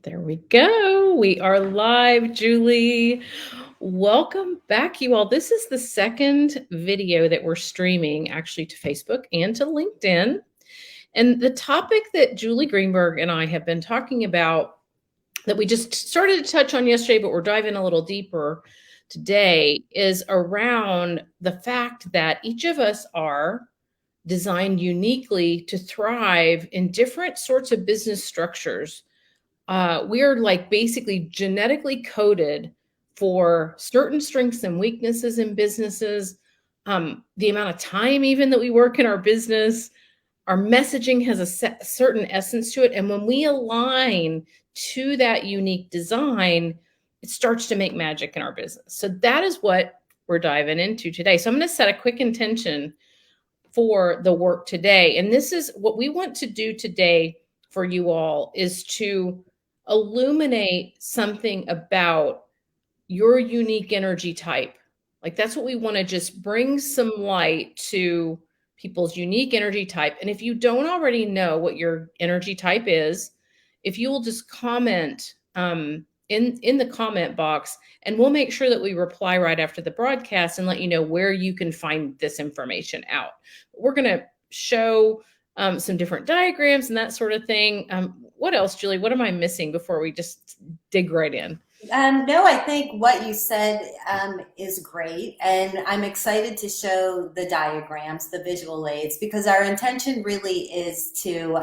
There we go. We are live, Julie. Welcome back, you all. This is the second video that we're streaming actually to Facebook and to LinkedIn. And the topic that Julie Greenberg and I have been talking about that we just started to touch on yesterday, but we're diving a little deeper today is around the fact that each of us are designed uniquely to thrive in different sorts of business structures. We are like basically genetically coded for certain strengths and weaknesses in businesses, the amount of time even that we work in our business. Our messaging has a certain essence to it. And when we align to that unique design, it starts to make magic in our business. So that is what we're diving into today. So I'm going to set a quick intention for the work today. And this is what we want to do today for you all, is to illuminate something about your unique energy type. Like that's what we want to just bring some light to people's unique energy type. And if you don't already know what your energy type is, if you will just comment in the comment box, and we'll make sure that we reply right after the broadcast and let you know where you can find this information out. We're going to show some different diagrams and that sort of thing. What else, Julie? What am I missing before we just dig right in? No, I think what you said is great. And I'm excited to show the diagrams, the visual aids, because our intention really is to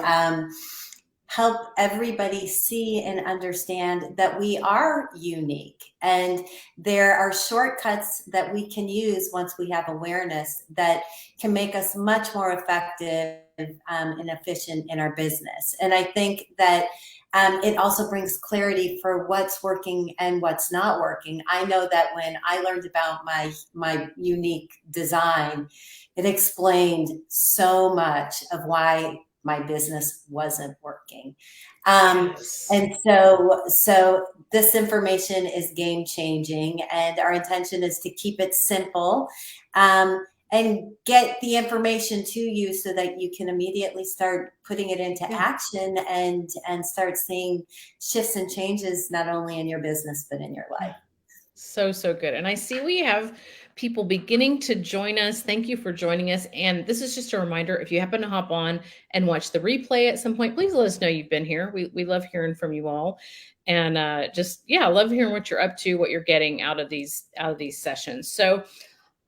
help everybody see and understand that we are unique. And there are shortcuts that we can use once we have awareness that can make us much more effective and efficient in our business. And I think that it also brings clarity for what's working and what's not working. I know that when I learned about my unique design, it explained so much of why my business wasn't working. Yes. And so this information is game changing, and our intention is to keep it simple. And get the information to you so that you can immediately start putting it into action and start seeing shifts and changes, not only in your business, but in your life. So good. And I see we have people beginning to join us. Thank you for joining us. And this is just a reminder, if you happen to hop on and watch the replay at some point, please let us know you've been here. We love hearing from you all. And I love hearing what you're up to, what you're getting out of these sessions. So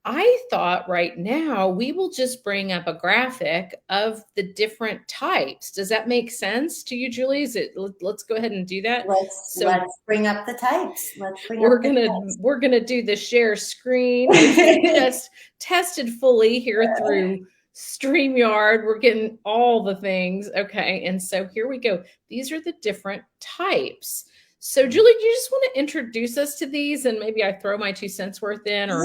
I thought right now we will just bring up a graphic of the different types. Does that make sense to you, Julie? Let's go ahead and do that. Let's bring up the types. We're gonna do the share screen. We just tested fully here through StreamYard. We're getting all the things. Okay, and so here we go. These are the different types. So, Julie, do you just want to introduce us to these, and maybe I throw my 2 cents worth in? Or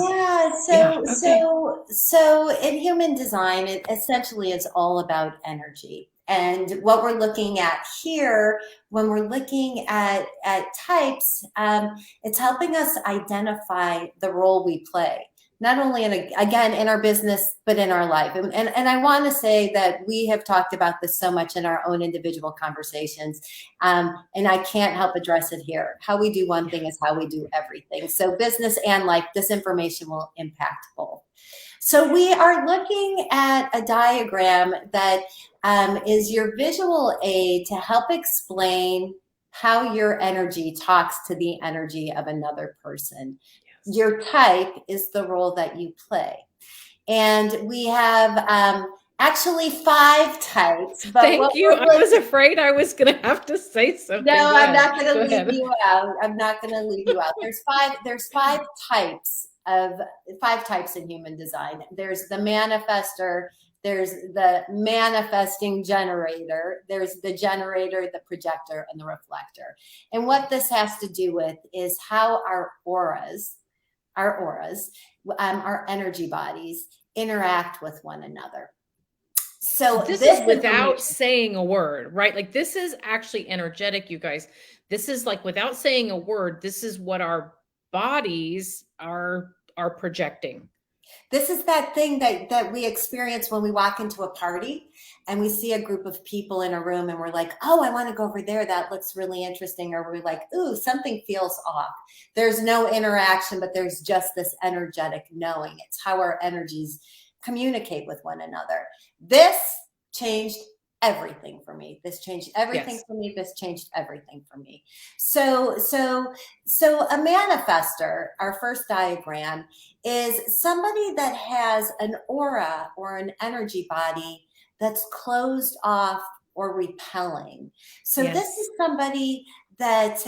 So in human design, it essentially is all about energy. And what we're looking at here, when we're looking at types, it's helping us identify the role we play, not only in our business, but in our life. And I want to say that we have talked about this so much in our own individual conversations, and I can't help address it here. How we do one thing is how we do everything. So business and life, this information will impact both. So we are looking at a diagram that is your visual aid to help explain how your energy talks to the energy of another person. Your type is the role that you play. And we have actually 5 types. But thank you. I was afraid I was going to have to say something. No, I'm not going to leave you out. I'm not going to leave you out. There's 5 types in human design. There's the manifestor, there's the manifesting generator, there's the generator, the projector, and the reflector. And what this has to do with is how our auras, our energy bodies interact with one another. So this is without saying a word, right? Like this is actually energetic, you guys. This is like without saying a word, this is what our bodies are projecting. This is that thing that we experience when we walk into a party and we see a group of people in a room and we're like, oh, I want to go over there. That looks really interesting. Or we're like, ooh, something feels off. There's no interaction, but there's just this energetic knowing. It's how our energies communicate with one another. This changed everything for me. This changed everything Yes. for me. This changed everything for me. So a manifester, our first diagram, is somebody that has an aura or an energy body that's closed off or repelling. So this Yes. is somebody that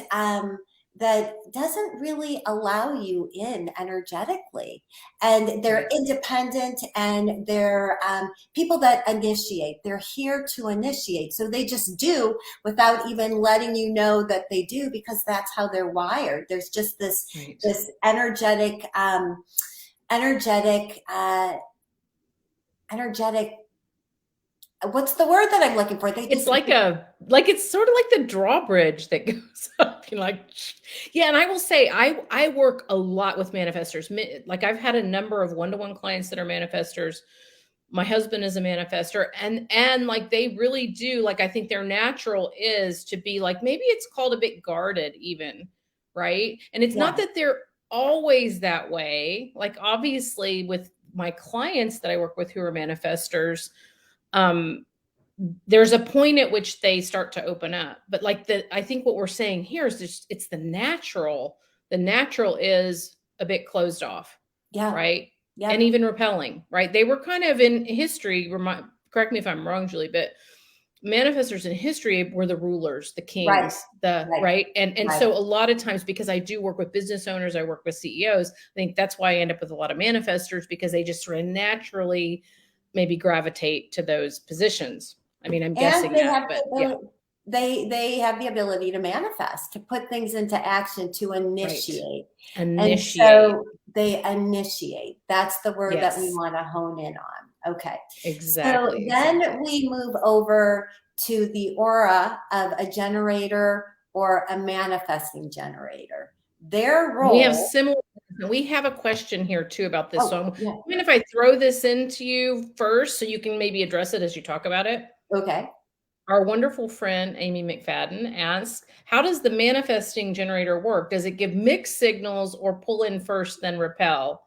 that doesn't really allow you in energetically, and they're Right. independent, and they're people that initiate. They're here to initiate, so they just do without even letting you know that they do, because that's how they're wired. There's just this Right. energetic energetic energetic, what's the word that I'm looking for? They It's just, it's sort of like the drawbridge that goes up. You're like, yeah. And I will say, I work a lot with manifestors. Like I've had a number of one-to-one clients that are manifestors. My husband is a manifestor, and like they really do. Like I think their natural is to be like, maybe it's called a bit guarded, even, right? And it's not yeah, that they're always that way. Like obviously, with my clients that I work with who are manifestors, um there's a point at which they start to open up. But like I think what we're saying here is just it's the natural is a bit closed off, yeah, right? And yep, even repelling, right? They were kind of in history, correct me if I'm wrong, Julie, but manifestors in history were the rulers, the right, kings, the right, right. And right. so a lot of times, because I do work with business owners, I work with CEOs, I think that's why I end up with a lot of manifestors, because they just sort of naturally maybe gravitate to those positions. I mean, I'm And guessing they that, have the but yeah, ability, they have the ability to manifest, to put things into action, to right. initiate. And Initiate. so they initiate. That's the word that we Yes, want to hone in on. Okay. So exactly, then exactly. we move over to the aura of a generator or a manifesting generator. Their We have role, similar, we have a question here too about this. So oh, yeah, even if I throw this into you first, so you can maybe address it as you talk about it. okay. Our wonderful friend Amy McFadden asks, how does the manifesting generator work? Does it give mixed signals or pull in first, then repel?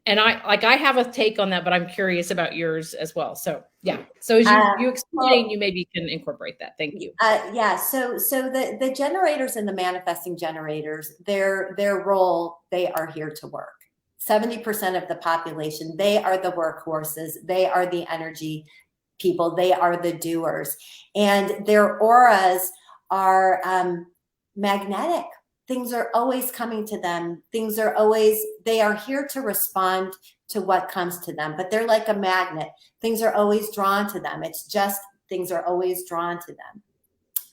And I have a take on that, but I'm curious about yours as well. So yeah. So as you explain, Well, you maybe can incorporate that. Thank you. yeah. So the generators and the manifesting generators, their role, they are here to work. 70% of the population, they are the workhorses. They are the energy people. They are the doers, and their auras are magnetic. Things are always coming to them. Things are always, they are here to respond to what comes to them, but they're like a magnet. Things are always drawn to them. It's just, things are always drawn to them.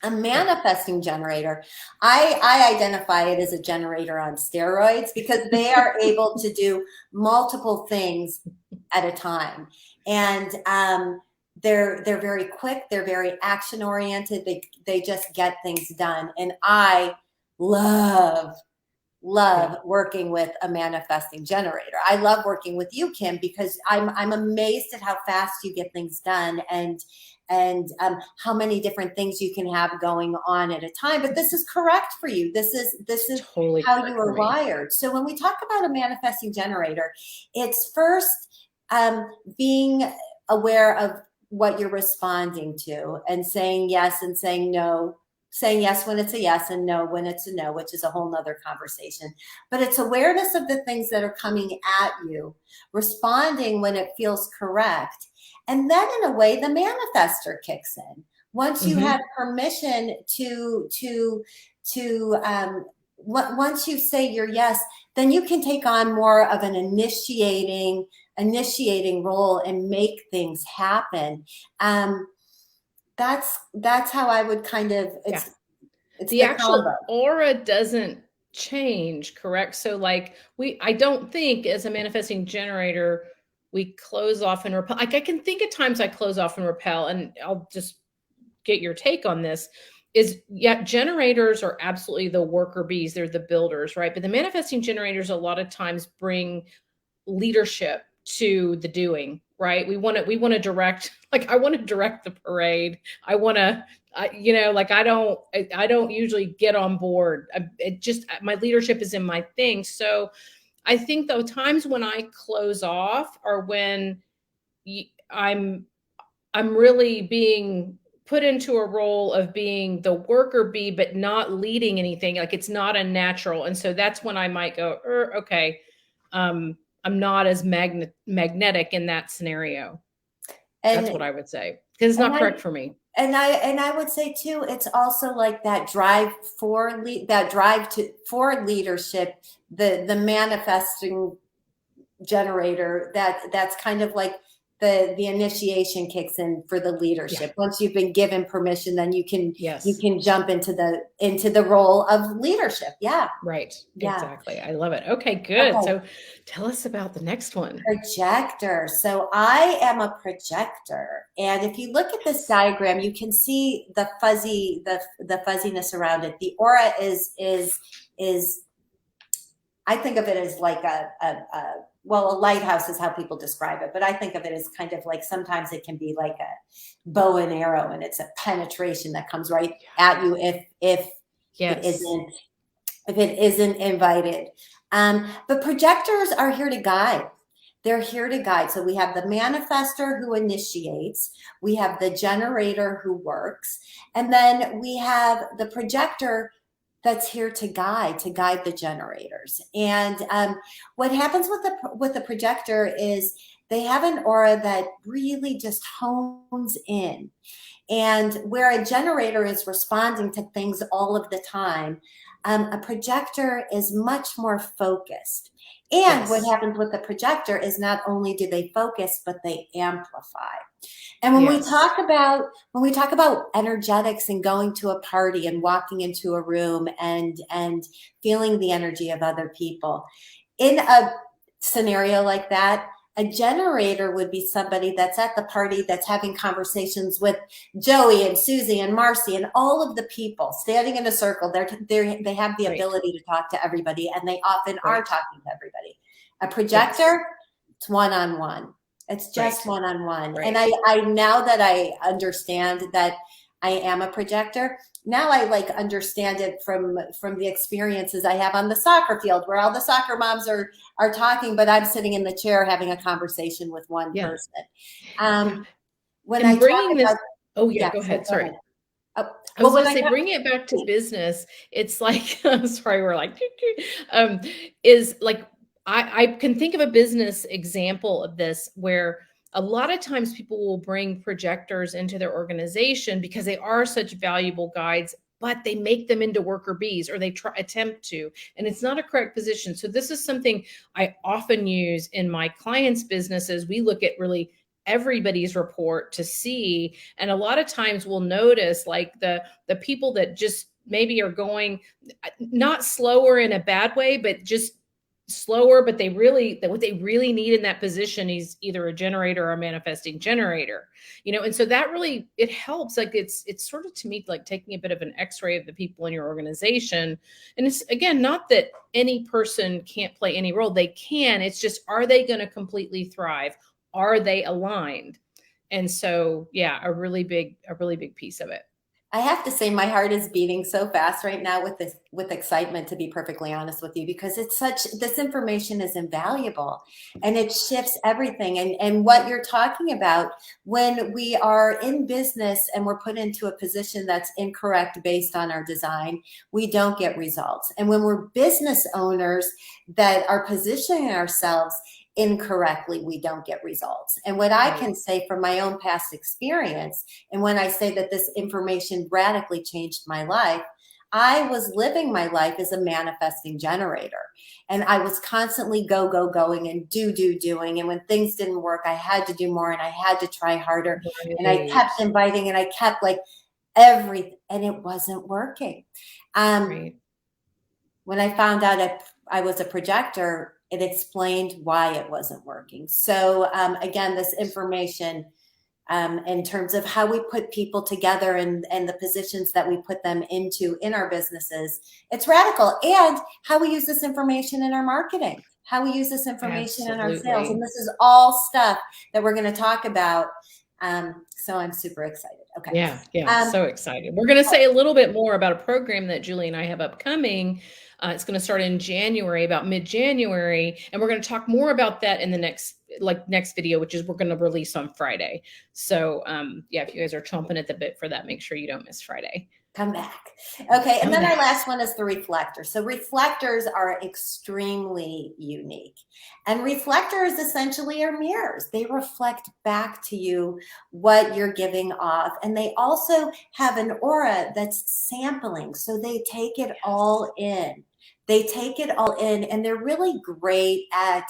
A Yeah. manifesting generator, I identify it as a generator on steroids, because they are able to do multiple things at a time. And they're very quick, they're very action oriented, they just get things done. And I love Yeah. working with a manifesting generator. I love working with you, Kim, because I'm amazed at how fast you get things done, and how many different things you can have going on at a time. But this is correct for you. This is Totally how you correct for are me. wired. So when we talk about a manifesting generator, it's first being aware of what you're responding to, and saying yes and saying no, saying yes when it's a yes and no when it's a no, which is a whole nother conversation. But it's awareness of the things that are coming at you, responding when it feels correct. And then in a way, the manifester kicks in. Once you have Hmm. permission to once you say your yes, then you can take on more of an initiating role and make things happen. Um, that's how I would kind of, Yeah. it's The the combo. actual aura doesn't change, correct? So like I don't think as a manifesting generator, we close off and repel. Like I can think at times I close off and repel, and I'll just get your take on this. Is yeah, generators are absolutely the worker bees, they're the builders, right? But the manifesting generators a lot of times bring leadership to the doing, right? We want to direct, like I want to direct the parade. I want to, like I don't usually get on board. It just, my leadership is in my thing. So I think the times when I close off are when I'm really being put into a role of being the worker bee, but not leading anything. Like it's not a natural. And so that's when I might go, okay, I'm not as magnetic in that scenario. That's what And I would say, because it's not correct for me. I would say too, it's also like that drive for for leadership, the manifesting generator, that's kind of like the initiation kicks in for the leadership. Yeah. Once you've been given permission, then you can Yes. jump into the role of leadership. Yeah. Right. Yeah. Exactly. I love it. Okay, good. Okay. So tell us about the next one. Projector. So I am a projector. And if you look at this diagram, you can see the fuzziness around it. The aura is I think of it as like well, a lighthouse is how people describe it, but I think of it as kind of like, sometimes it can be like a bow and arrow, and it's a penetration that comes right at you if Yes. it isn't invited. But projectors are here to guide. They're here to guide. So we have the manifester who initiates, we have the generator who works, and then we have the projector that's here to guide the generators. And what happens with the projector is they have an aura that really just hones in. And where a generator is responding to things all of the time, a projector is much more focused. And Yes. what happens with the projector is not only do they focus, but they amplify. And when Yes. we talk about energetics and going to a party and walking into a room and feeling the energy of other people, in a scenario like that, a generator would be somebody that's at the party, that's having conversations with Joey and Susie and Marcy and all of the people standing in a circle. They have the ability to talk to everybody, and they often are talking to everybody. A projector, it's one-on-one. It's just one-on-one. And I now that I understand that I am a projector, now I like understand it from the experiences I have on the soccer field, where all the soccer moms are talking, but I'm sitting in the chair having a conversation with one person. When and I bringing talk this, about, go ahead. Sorry. Oh, I was going to say, bring it back to business. It's like, I'm sorry, we're like, is like, I can think of a business example of this where a lot of times people will bring projectors into their organization because they are such valuable guides, but they make them into worker bees, or they attempt to, and it's not a correct position. So this is something I often use in my clients' businesses. We look at really everybody's report to see, and a lot of times we'll notice like the people that just maybe are going not slower in a bad way, but just slower, but what they really need in that position is either a generator or a manifesting generator, and so that really, it helps. Like it's sort of, to me, like taking a bit of an x-ray of the people in your organization. And it's, again, not that any person can't play any role. They can. It's just, are they going to completely thrive? Are they aligned? And so, yeah, a really big piece of it. I have to say, my heart is beating so fast right now with excitement, to be perfectly honest with you, because this information is invaluable and it shifts everything. And what you're talking about, when we are in business and we're put into a position that's incorrect based on our design, we don't get results. And when we're business owners that are positioning ourselves incorrectly, we don't get results. And what I can say from my own past experience, and when I say that this information radically changed my life, I was living my life as a manifesting generator. And I was constantly going and doing. And when things didn't work, I had to do more and I had to try harder. And I kept inviting and I kept like everything, and it wasn't working. When I found out I was a projector, it explained why it wasn't working. So again, this information in terms of how we put people together and the positions that we put them into in our businesses, it's radical. And how we use this information in our marketing, how we use this information in our sales. And Absolutely. this is all stuff that we're going to talk about. So I'm super excited. Okay. Yeah, yeah, Um, so excited. We're going to say a little bit more about a program that Julie and I have upcoming. It's going to start in January, about mid-January, and we're going to talk more about that in the next video, which is we're going to release on Friday. So, yeah, if you guys are chomping at the bit for that, make sure you don't miss Friday. come back. Okay, and Come then our back. last one is the reflector. So reflectors are extremely unique. And reflectors essentially are mirrors. They reflect back to you what you're giving off. And they also have an aura that's sampling. So they take it all in. They take it all in, and they're really great at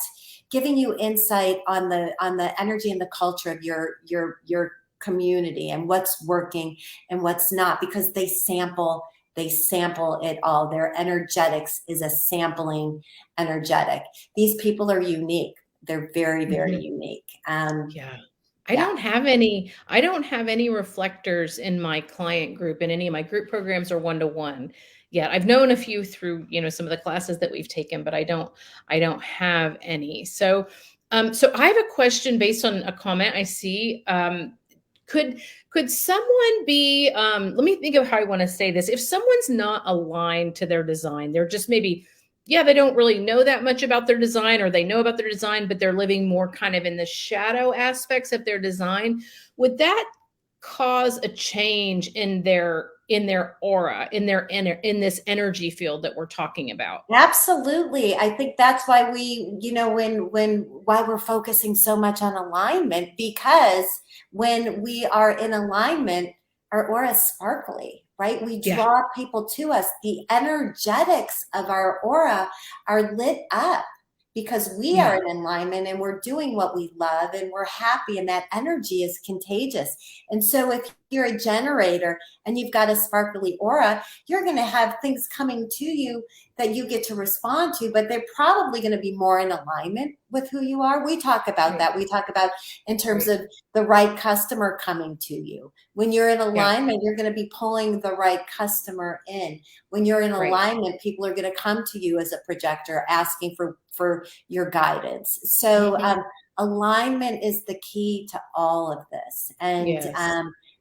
giving you insight on the energy and the culture of your community and what's working and what's not, because they sample it all. Their energetics is a sampling energetic. These people are unique. They're very, very unique. Yeah. I don't have any reflectors in my client group, and any of my group programs are one-to-one yet. I've known a few through, some of the classes that we've taken, but I don't have any. So so I have a question based on a comment I see. Could someone be, let me think of how I want to say this. If someone's not aligned to their design, they're just maybe, yeah, they don't really know that much about their design, or they know about their design, but they're living more kind of in the shadow aspects of their design. Would that cause a change in their aura, in this energy field that we're talking about? Absolutely. I think that's why why we're focusing so much on alignment, because when we are in alignment, our aura is sparkly, right? We Yeah. draw people to us. The energetics of our aura are lit up because we are Yeah. in alignment and we're doing what we love and we're happy, and that energy is contagious. And so if you're a generator and you've got a sparkly aura, you're going to have things coming to you that you get to respond to, but they're probably going to be more in alignment with who you are. We talk about Right. that. We talk about in terms Right. of the right customer coming to you. When you're in Yeah. alignment, you're going to be pulling the right customer in. When you're in Right. alignment, people are going to come to you as a projector asking for your guidance. So alignment is the key to all of this. And Yes.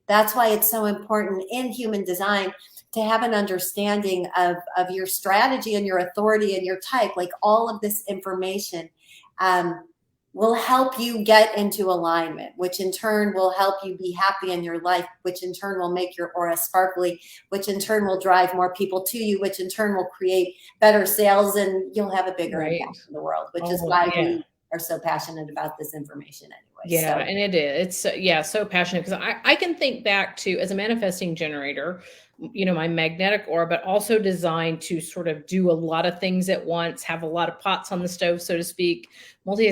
that's why it's so important in human design to have an understanding of your strategy and your authority and your type. Like, all of this information will help you get into alignment, which in turn will help you be happy in your life, which in turn will make your aura sparkly, which in turn will drive more people to you, which in turn will create better sales, and you'll have a bigger Right. impact in the world, which is Oh, why yeah. we are so passionate about this information anyway. Yeah, So and it is. It's yeah, so passionate, because I can think back to, as a manifesting generator, my magnetic aura, but also designed to sort of do a lot of things at once, have a lot of pots on the stove, so to speak, multi,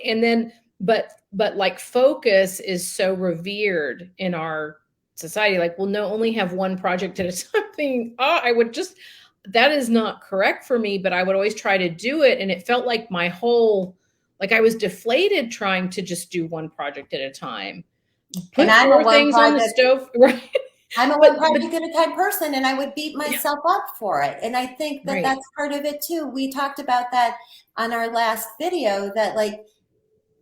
and then but like focus is so revered in our society. Like, we'll no only have one project at a time. Thinking, oh, I would just, that is not correct for me, but I would always try to do it, and it felt like my whole, like I was deflated trying to just do one project at a time. and Put four things on the stove, right? I'm a one But project at a time person, and I would beat yeah, myself up for it. And I think that right. that's part of it too. We talked about that on our last video, that like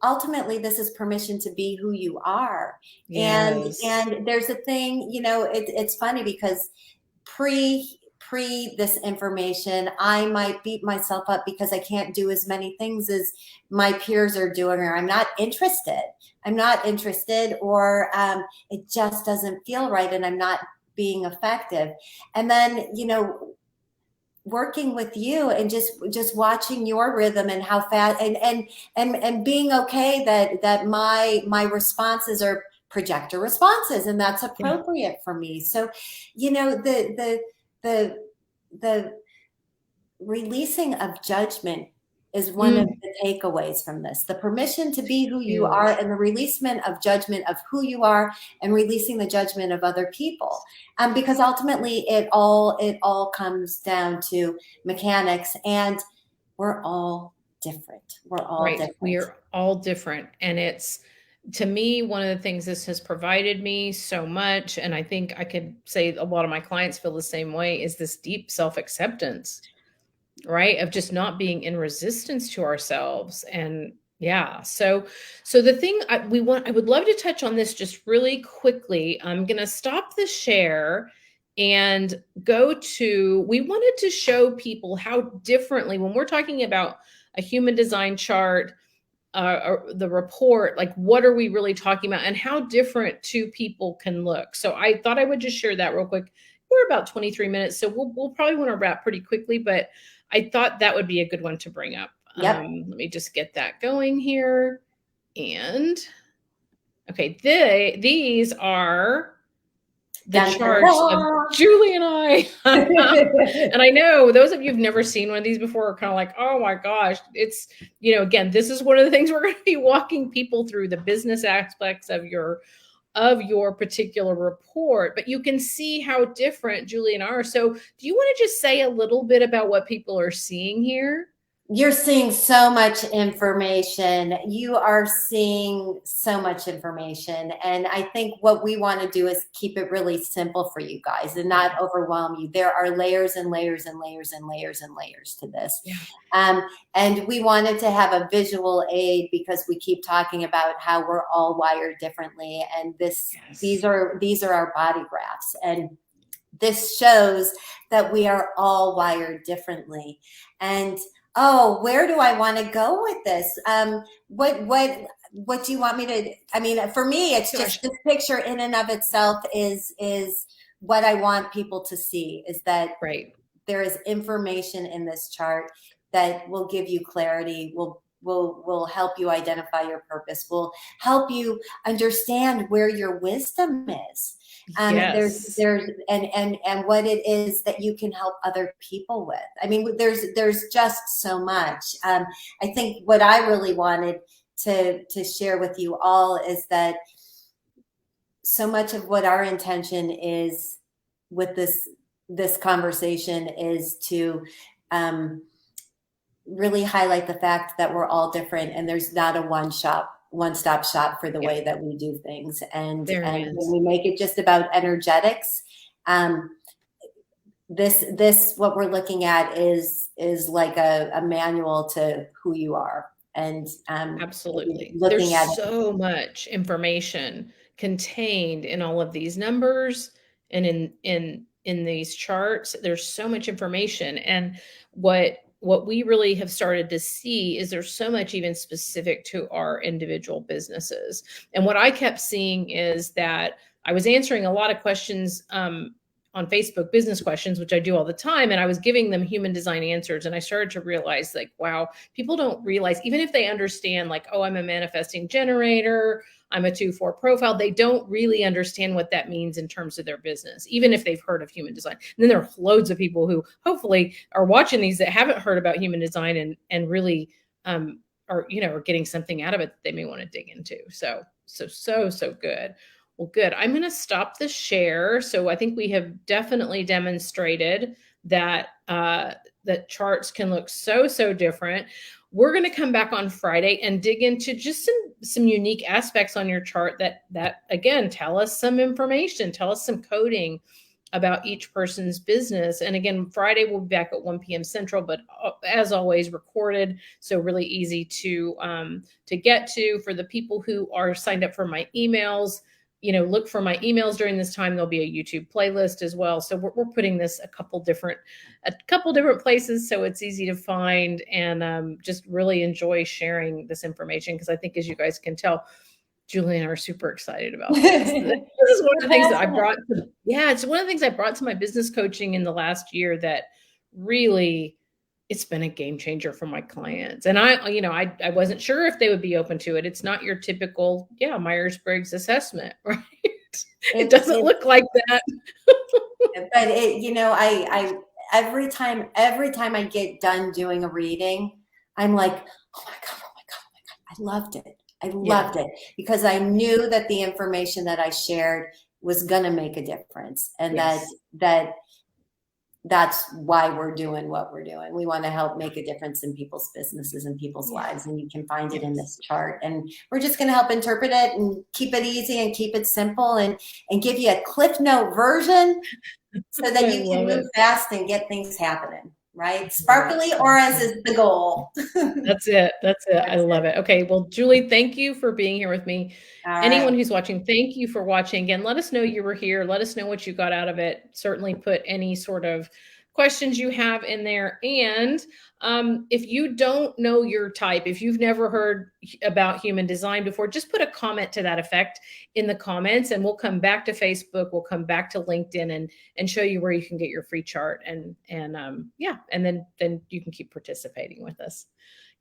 ultimately this is permission to be who you are. And Yes. and there's a thing, it's funny because pre this information, I might beat myself up because I can't do as many things as my peers are doing, or I'm not interested, or it just doesn't feel right, and I'm not being effective. And then working with you and just watching your rhythm and how fast, and being okay that my responses are projector responses, and that's Yeah. appropriate for me. So the the releasing of judgment is one of Mm, the takeaways from this. The permission to be who you are, huge. and the releasement of judgment of who you are, and releasing the judgment of other people. Because ultimately it all comes down to mechanics, and we're all different. We're all Right. We different. are all different. And it's, to me, one of the things this has provided me so much, and I think I could say a lot of my clients feel the same way, is this deep self acceptance. right? Of just not being in resistance to ourselves. And yeah, so the thing I would love to touch on this just really quickly. I'm going to stop the share and go to, we wanted to show people how differently, when we're talking about a human design chart, or the report, like what are we really talking about and how different two people can look. So I thought I would just share that real quick. We're about 23 minutes, so we'll probably want to wrap pretty quickly, but I thought that would be a good one to bring up. Yep. Let me just get that going here. And okay, these are the Dun, dun, charts of dun. Julie and I. And I know those of you who've never seen one of these before are kind of like, oh my gosh, it's, again, this is one of the things we're going to be walking people through, the business aspects of your particular report, but you can see how different Julie and I are. So do you want to just say a little bit about what people are seeing here? You're seeing so much information. You are seeing so much information. And I think what we want to do is keep it really simple for you guys and not overwhelm you. There are layers and layers and layers and layers and layers to this. Yeah. And we wanted to have a visual aid because we keep talking about how we're all wired differently. And these are our body graphs. And this shows that we are all wired differently. And oh, where do I want to go with this? What do you want me to? I mean, for me, it's just this picture in and of itself is what I want people to see, is that there is information in this chart that will give you clarity, will help you identify your purpose, will help you understand where your wisdom is. There's and what it is that you can help other people with. I mean, there's just so much. I think what I really wanted to share with you all is that so much of what our intention is with this conversation is to really highlight the fact that we're all different and there's not a one-stop shop for the way that we do things. And when we make it just about energetics, this what we're looking at is like a manual to who you are. And absolutely, there's so much information contained in all of these numbers and in these charts. There's so much information, and what we really have started to see is there's so much even specific to our individual businesses. And what I kept seeing is that I was answering a lot of questions on Facebook, business questions, which I do all the time. And I was giving them human design answers. And I started to realize, like, wow, people don't realize, even if they understand, like, oh, I'm a manifesting generator, I'm a 2-4 profile, they don't really understand what that means in terms of their business, even if they've heard of human design. And then there are loads of people who hopefully are watching these that haven't heard about human design and really are getting something out of it that they may want to dig into. So good. Well, good. I'm going to stop the share. So I think we have definitely demonstrated that that charts can look so different. We're going to come back on Friday and dig into just some unique aspects on your chart that again, tell us some information, tell us some coding about each person's business. And again, Friday we'll be back at 1 p.m. Central, but as always, recorded, so really easy to get to. For the people who are signed up for my emails, look for my emails during this time. There'll be a YouTube playlist as well. So we're putting this a couple different places, so it's easy to find, and just really enjoy sharing this information, because I think, as you guys can tell, Julie and I are super excited about this. This is one of the things that I brought it's one of the things I brought to my business coaching in the last year that really, it's been a game changer for my clients. And I wasn't sure if they would be open to it. It's not your typical, Myers-Briggs assessment, right? It doesn't look like that. But I every time I get done doing a reading, I'm like, oh my God, I loved it. I loved it, because I knew that the information that I shared was going to make a difference, and that's why we're doing what we're doing. We want to help make a difference in people's businesses and people's lives. And you can find it in this chart. And we're just going to help interpret it and keep it easy and keep it simple, and give you a Cliff Note version so that you can move fast and get things happening. right? Right. Sparkly That's auras it. is the goal. That's it. That's it. I That's love it. it. Okay. Well, Julie, thank you for being here with me. All right. Anyone who's watching, thank you for watching. Again, let us know you were here. Let us know what you got out of it. Certainly put any sort of questions you have in there. And if you don't know your type, if you've never heard about human design before, just put a comment to that effect in the comments, and we'll come back to Facebook. We'll come back to LinkedIn and show you where you can get your free chart. And yeah, and then you can keep participating with us.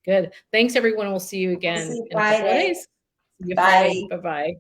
Good. Thanks, everyone. We'll see you We'll see again you in a couple of Friday. days. See you Friday. Bye. Bye bye.